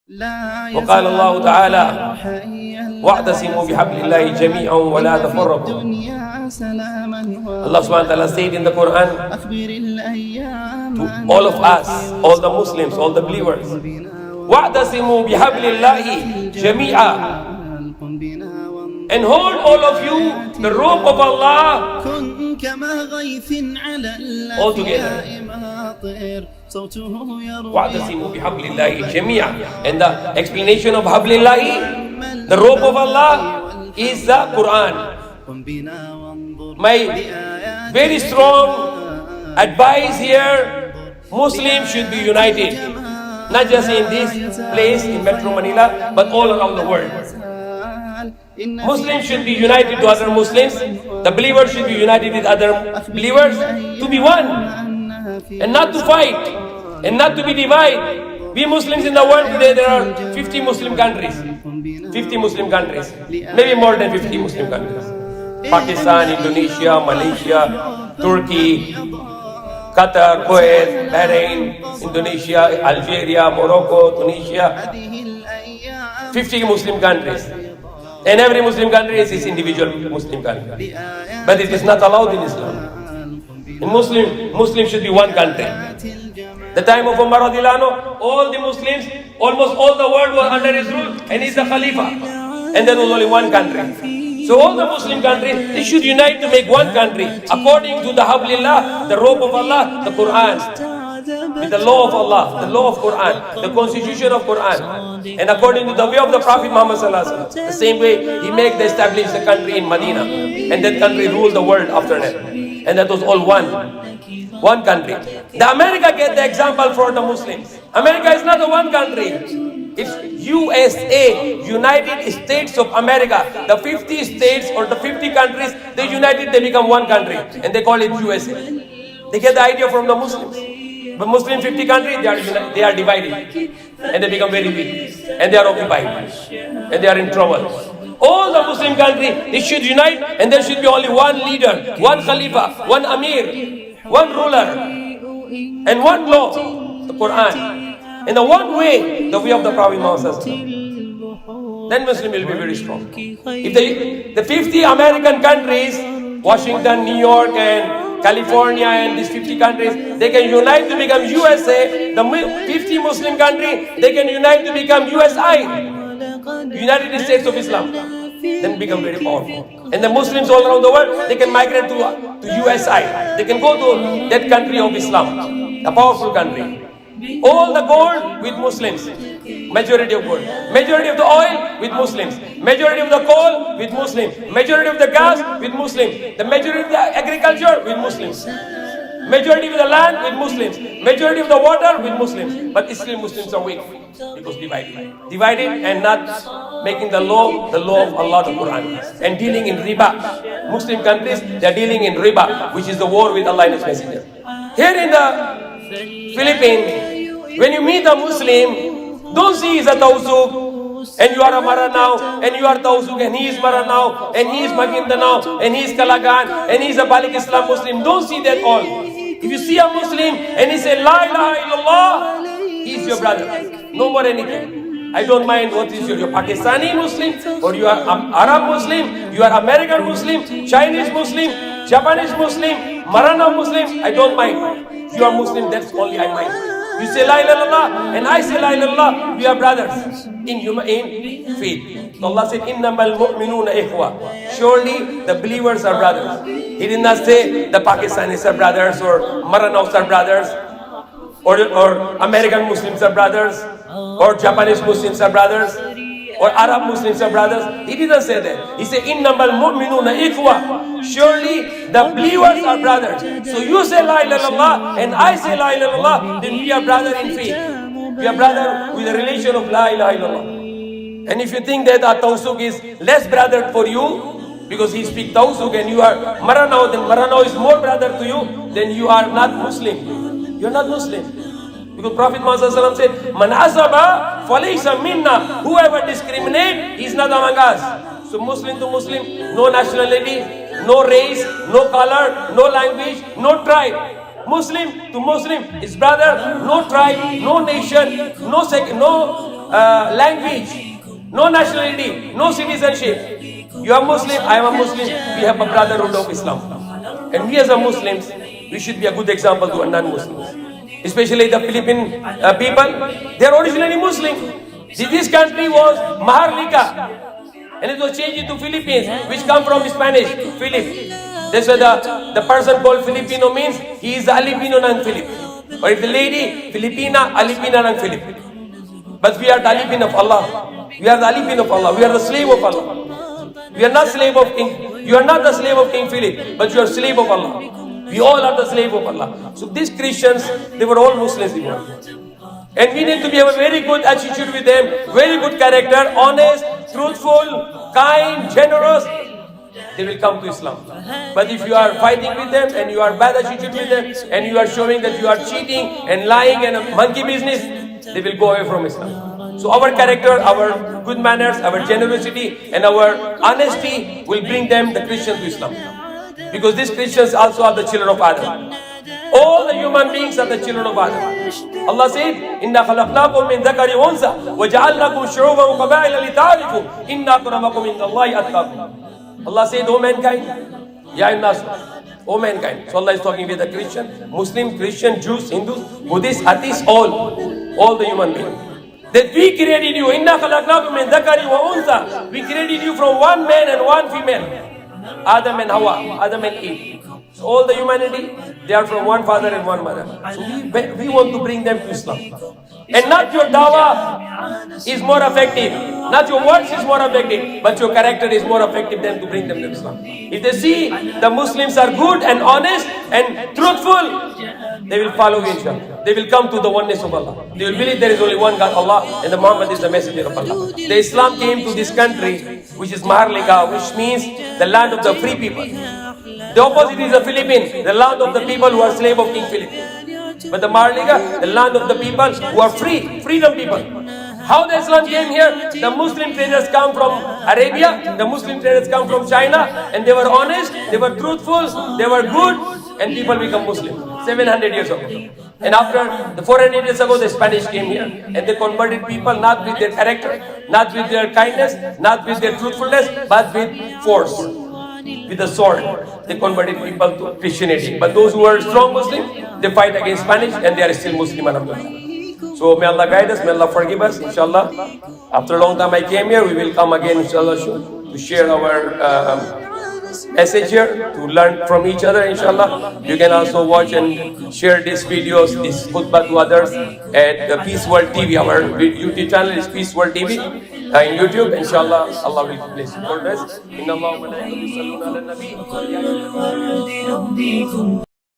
وقال الله تعالى واعتصموا بحبل الله جميعا ولا تفرقوا. Allah subhanahu wa ta'ala said in the Quran to all of us, all the Muslims, all the believers, واعتصموا بحبل الله جميعا, and hold all of you the rope of Allah all together. واعتصموا بحبل الله جميعا. And the explanation of حبل the rope of Allah, is the Quran. My very strong advice here, Muslims should be united, not just in this place in Metro Manila, but all around the world. Muslims should be united to other Muslims. The believers should be united with other believers, to be one and not to fight and not to be divided. We Muslims in the world today, there are 50 Muslim countries. 50 Muslim countries, maybe more than 50 Muslim countries. Pakistan, Indonesia, Malaysia, Turkey, Qatar, Kuwait, Bahrain, Indonesia, Algeria, Morocco, Tunisia. 50 Muslim countries. And every Muslim country is its individual Muslim country. But it is not allowed in Islam. In Muslim should be one country. The time of Umar radiallahu anhu, all the Muslims, almost all the world was under his rule, and he's the Khalifa. And there was only one country. So all the Muslim countries, they should unite to make one country, according to the Hablillah, the rope of Allah, the Quran, with the law of Allah, the law of Quran, the constitution of Quran, and according to the way of the Prophet Muhammad sallallahu alaihi wasallam. The same way he made the establish the country in Medina, and that country ruled the world after that. And that was all one country. The America get the example for the Muslims. America is not a one country. It's USA, United States of America. The 50 states or the 50 countries, they united, they become one country, and they call it USA. They get the idea from the Muslims. But Muslim 50 countries, they are divided, and they become very weak, and they are occupied, and they are in trouble. All the Muslim countries, they should unite, and there should be only one leader, one Khalifa, one Amir, one ruler, and one law, the Quran. In the one way, the way of the Prophet Muhammad. Then Muslim will be very strong. If the 50 American countries, Washington, New York, and California, and these 50 countries, they can unite to become USA. The 50 Muslim countries, they can unite to become USI, United States of Islam. Then become very powerful. And the Muslims all around the world, they can migrate to USI. They can go to that country of Islam, a powerful country. All the gold with Muslims, majority of gold. Majority of the oil with Muslims. Majority of the coal with Muslims. Majority of the gas with Muslims. The majority of the agriculture with Muslims. Majority of the land with Muslims. Majority of the water with Muslims. But still Muslims are weak because divided. Divided and not making the law of Allah, the Quran. And dealing in riba. Muslim countries, they are dealing in riba, which is the war with Allah and His Messenger. Here in the Philippines, when you meet a Muslim, don't see he's a Tausug, and you are a Maranao, and you are Tausug, and he is Maranao, and he is Maguindanao, and he is Kalagan, and he is a Balik Islam Muslim. Don't see that all. If you see a Muslim, and he say, La ilaha illallah, he is your brother. No more anything. I don't mind what is your Pakistani Muslim, or you are Arab Muslim, you are American Muslim, Chinese Muslim, Japanese Muslim, Maranao Muslim, I don't mind. You are Muslim, that's only I mind. You say La ilaha illallah, and I say La ilaha illallah, we are brothers in faith. So Allah said, Innamal mu'minuna ikhwa. Surely the believers are brothers. He did not say the Pakistanis are brothers, or Maranaos are brothers, or American Muslims are brothers, or Japanese Muslims are brothers, or Arab Muslims are brothers. He didn't say that. He said, Innamal mu'minuna ikhwa. Surely the believers are brothers. So you say La ilaha illallah, and I say La ilaha illallah, then we are brother in faith. We are brother with the relation of La ilaha illallah. And if you think that a Tausug is less brother for you, because he speaks Tausug and you are Maranao, then Maranao is more brother to you, then you are not Muslim. You are not Muslim. Because Prophet Muhammad said, Man asaba falaysa minna. Whoever discriminate is not among us. So Muslim to Muslim, no nationality, no race, no color, no language, no tribe. Muslim to Muslim is brother, no tribe, no nation, no language, no nationality, no citizenship. You are Muslim, I am a Muslim, we have a brotherhood of Islam. And we as a Muslims, we should be a good example to a non-Muslims. Especially the Philippine people, they are originally Muslim. This country was Maharlika, and it was changed into Philippines, which come from Spanish, Philip. That's why the person called Filipino means he is Alipino ng Philip. Or if the lady, Filipina, Alipina ng Philip. But we are the Alipin of Allah. We are the Alipin of Allah. We are the slave of Allah. We are not slave of King. You are not the slave of King Philip, but you are slave of Allah. We all are the slave of Allah. So these Christians, they were all Muslims before. And we need to have a very good attitude with them, very good character, honest, truthful, kind, generous. They will come to Islam. But if you are fighting with them and you are bad attitude with them and you are showing that you are cheating and lying and a monkey business, they will go away from Islam. So our character, our good manners, our generosity and our honesty will bring them, the Christians, to Islam. Because these Christians also are the children of Adam. All the human beings are the children of Adam. Allah said, "Inna khalaqnakum min dhakari wa unsa wa ja'alnakum shu'uban wa qaba'ila lita'arafu inna akramakum indallahi atqakum." Allah said, "O mankind, ya nas, O mankind." So Allah is talking with the Christian, Muslim, Christian, Jews, Hindus, Buddhists, atheists, all the human beings. That we created you. Inna khalaqnakum min dhakari wa unsa. We created you from one man and one female. Adam and Hawa, Adam and Eve. So all the humanity, they are from one father and one mother. So we want to bring them to Islam. And not your dawah is more effective, not your words is more effective, but your character is more effective than to bring them to Islam. If they see the Muslims are good and honest and truthful, they will follow you, inshallah. They will come to the oneness of Allah. They will believe there is only one God, Allah, and the Muhammad is the messenger of Allah. The Islam came to this country, which is Maharlika, which means the land of the free people. The opposite is the Philippines, the land of the people who are slave of King Philip. But the Maharlika, the land of the people who are free, freedom people. How the Islam came here? The Muslim traders come from Arabia, the Muslim traders come from China, and they were honest, they were truthful, they were good, and people become Muslim 700 years ago. And after the 400 years ago, the Spanish came here, and they converted people not with their character, not with their kindness, not with their truthfulness, but with force, with the sword. They converted people to Christianity. But those who are strong Muslim, they fight against Spanish, and they are still Muslim. So may Allah guide us, may Allah forgive us, inshallah. After a long time I came here, we will come again, inshallah, to share our message here, to learn from each other, inshallah. You can also watch and share these videos, this khutbah to others at the Peace World TV. Our YouTube channel is Peace World TV in YouTube. Inshallah, Allah will bless you. All this. Inna Allah wa malaikatahu yusalluna ala nabi.